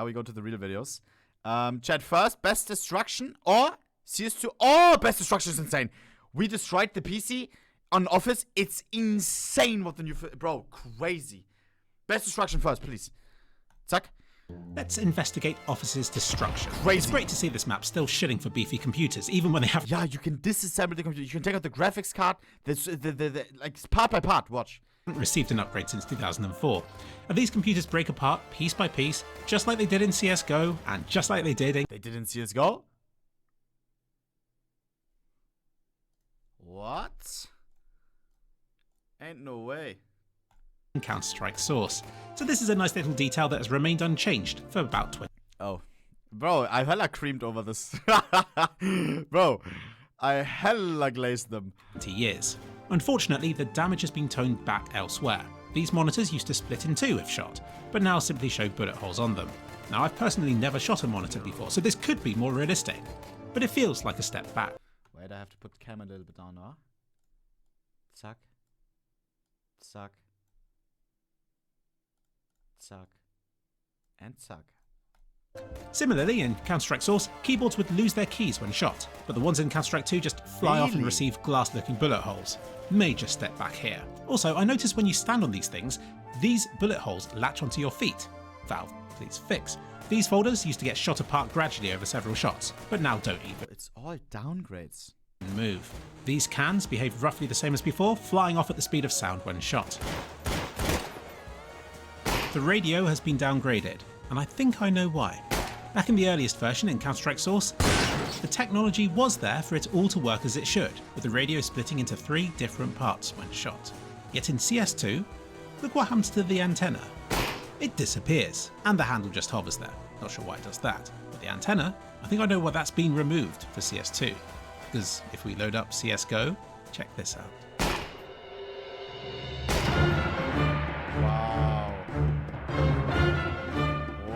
Now we go to the real videos. Chat first, best destruction or CS2. Oh, best destruction is insane. We destroyed the PC on Office. It's insane what the new... Bro, crazy. Best destruction first, please. Zack. Let's investigate Office's destruction. Crazy. It's great to see this map still shitting for beefy computers, even when they have... Yeah, you can disassemble the computer. You can take out the graphics card. Like, part by part. Watch. Received an upgrade since 2004. And these computers break apart piece by piece, just like they did in CSGO, and just like they did in... They did in CSGO? What? Ain't no way. Counter-Strike Source. So this is a nice little detail that has remained unchanged for about 20. Oh. Bro, I hella creamed over this. Bro, I hella glazed them. Years. Unfortunately, the damage has been toned back elsewhere. These monitors used to split in two if shot, but now simply show bullet holes on them. Now, I've personally never shot a monitor before, so this could be more realistic, but it feels like a step back. Wait, I have to put the camera a little bit down, huh? Zack. Zack. Zack. And zack. Similarly, in Counter-Strike Source, keyboards would lose their keys when shot, but the ones in Counter-Strike 2 just fly off and receive glass-looking bullet holes. Major step back here. Also, I noticed when you stand on these things, these bullet holes latch onto your feet. Valve, please fix. These folders used to get shot apart gradually over several shots, but now don't even. It's all downgrades. Move. These cans behave roughly the same as before, flying off at the speed of sound when shot. The radio has been downgraded, and I think I know why. Back in the earliest version in Counter-Strike Source, the technology was there for it all to work as it should, with the radio splitting into 3 different parts when shot. Yet in CS2, look what happens to the antenna. It disappears, and the handle just hovers there. Not sure why it does that, but the antenna, I think I know why that's been removed for CS2. Because if we load up CSGO, check this out. Wow.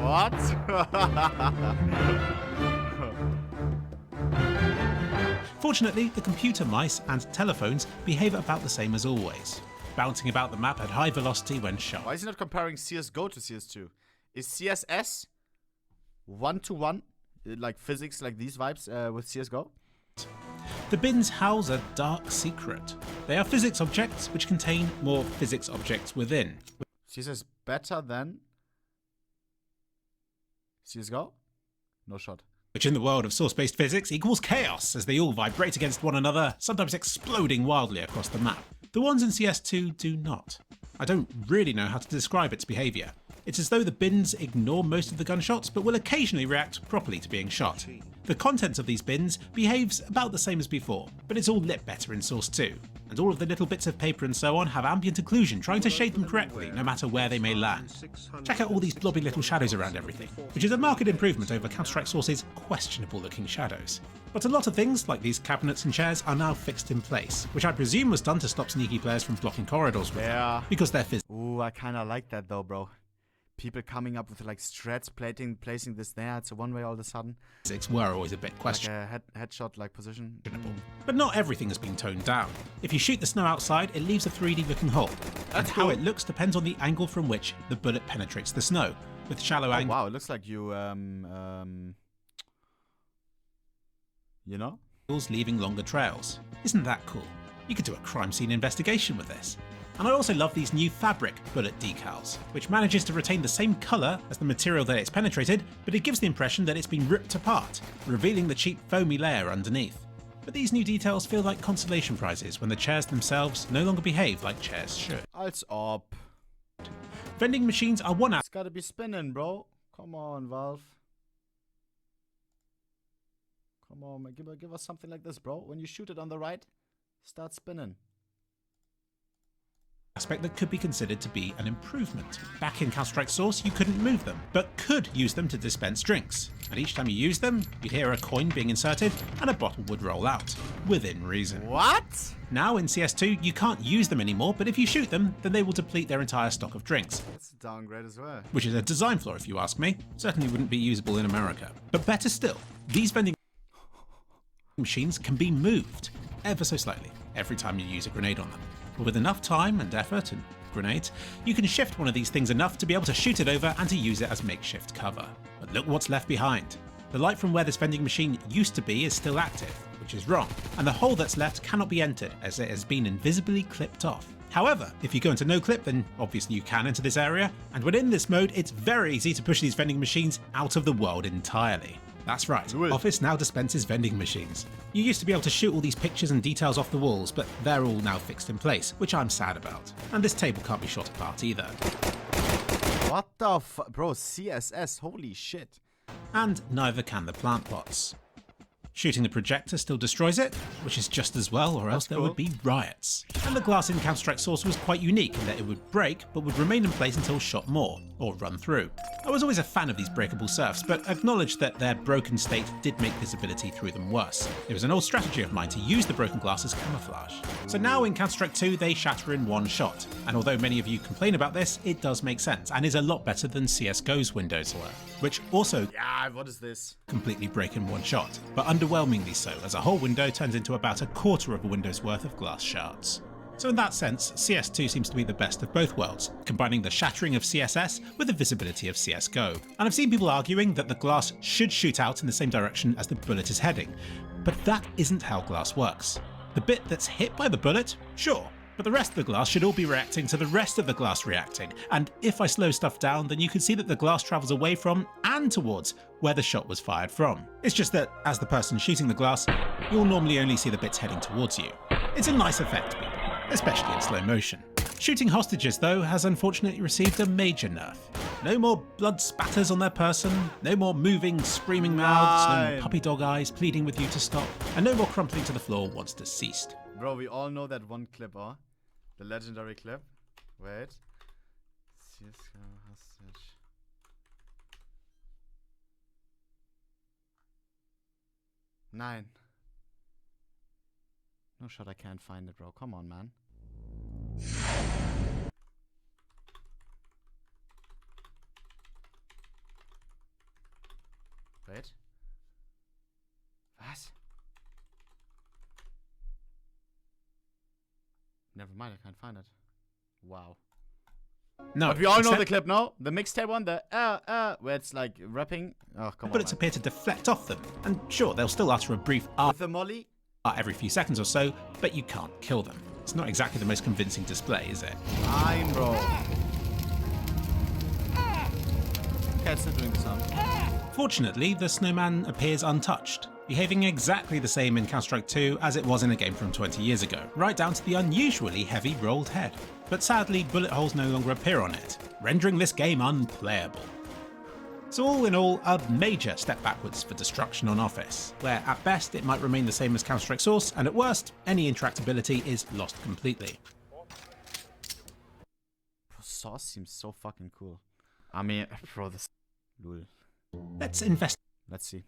What? Fortunately, the computer mice and telephones behave about the same as always, bouncing about the map at high velocity when shot. Why is he not comparing CSGO to CS2? Is CSS 1-to-1, like physics, like these vibes with CSGO? The bins house a dark secret. They are physics objects which contain more physics objects within. CSS better than CSGO? No shot. Which in the world of source-based physics equals chaos, as they all vibrate against one another, sometimes exploding wildly across the map. The ones in CS2 do not. I don't really know how to describe its behaviour. It's as though the bins ignore most of the gunshots, but will occasionally react properly to being shot. The contents of these bins behaves about the same as before, but it's all lit better in Source 2, and all of the little bits of paper and so on have ambient occlusion trying to shade them correctly no matter where they may land. Check out all these blobby little shadows around everything, which is a marked improvement over Counter-Strike Source's questionable looking shadows. But a lot of things, like these cabinets and chairs, are now fixed in place, which I presume was done to stop sneaky players from blocking corridors with them, because they're Ooh, I kinda like that though, bro. People coming up with like strats, placing this there, it's a one way all of a sudden. Physics were always a bit questionable. Like a headshot like position. But not everything has been toned down. If you shoot the snow outside, it leaves a 3D looking hole. And how it looks depends on the angle from which the bullet penetrates the snow. With shallow angles. Wow, it looks like you know? Leaving longer trails. Isn't that cool? You could do a crime scene investigation with this. And I also love these new fabric bullet decals, which manages to retain the same colour as the material that it's penetrated, but it gives the impression that it's been ripped apart, revealing the cheap foamy layer underneath. But these new details feel like consolation prizes when the chairs themselves no longer behave like chairs should. Als ob. Vending machines are one out. It's gotta be spinning, bro. Come on, Valve. Come on, man. Give us something like this, bro. When you shoot it on the right, start spinning. Aspect that could be considered to be an improvement. Back in Counter-Strike Source, you couldn't move them, but could use them to dispense drinks. And each time you use them, you'd hear a coin being inserted and a bottle would roll out, within reason. What? Now in CS2, you can't use them anymore, but if you shoot them, then they will deplete their entire stock of drinks. That's a downgrade as well. Which is a design flaw if you ask me. Certainly wouldn't be usable in America. But better still, these vending machines can be moved, ever so slightly, every time you use a grenade on them. But with enough time and effort and grenades, you can shift one of these things enough to be able to shoot it over and to use it as makeshift cover. Look what's left behind. The light from where this vending machine used to be is still active, which is wrong, and the hole that's left cannot be entered as it has been invisibly clipped off. However, if you go into no clip, then obviously you can enter this area, and when in this mode, it's very easy to push these vending machines out of the world entirely. That's right, Office now dispenses vending machines. You used to be able to shoot all these pictures and details off the walls, but they're all now fixed in place, which I'm sad about. And this table can't be shot apart either. What the fuck? Bro, CSS, holy shit. And neither can the plant pots. Shooting the projector still destroys it, which is just as well, or else there would be riots. And the glass in Counter-Strike Source was quite unique in that it would break, but would remain in place until shot more, or run through. I was always a fan of these breakable surfs, but acknowledged that their broken state did make visibility through them worse. It was an old strategy of mine to use the broken glass as camouflage. So now in Counter-Strike 2 they shatter in one shot, and although many of you complain about this, it does make sense, and is a lot better than CSGO's windows were, which also what is this? completely break in one shot, but underwhelmingly so, as a whole window turns into about a quarter of a window's worth of glass shards. So in that sense, CS2 seems to be the best of both worlds, combining the shattering of CSS with the visibility of CSGO. And I've seen people arguing that the glass should shoot out in the same direction as the bullet is heading, but that isn't how glass works. The bit that's hit by the bullet, sure, but the rest of the glass should all be reacting to the rest of the glass reacting, and if I slow stuff down, then you can see that the glass travels away from and towards where the shot was fired from. It's just that, as the person shooting the glass, you'll normally only see the bits heading towards you. It's a nice effect, people, especially in slow motion. Shooting hostages, though, has unfortunately received a major nerf. No more blood spatters on their person, no more moving, screaming mouths, no more puppy dog eyes pleading with you to stop, and no more crumpling to the floor once deceased. Bro, we all know that one clip, huh? The legendary clip. Wait. CSGO hostage. Nine. No shot, I can't find it, bro. Come on, man. Wait. Was? Never mind, I can't find it. Wow. No, but we all know the clip, no? The mixtape one, where it's like rapping. Oh, come on. Bullets appear to deflect off them, and sure, they'll still utter a brief with the molly every few seconds or so, but you can't kill them. It's not exactly the most convincing display, is it? Fine, bro. Okay, it's not doing the sound. Fortunately, the snowman appears untouched, behaving exactly the same in Counter-Strike 2 as it was in a game from 20 years ago, right down to the unusually heavy rolled head. But sadly, bullet holes no longer appear on it, rendering this game unplayable. So all in all, a major step backwards for destruction on Office, where at best it might remain the same as Counter-Strike Source, and at worst, any interactability is lost completely. Source seems so fucking cool. I mean, bro, this... Lul. Let's invest. Let's see.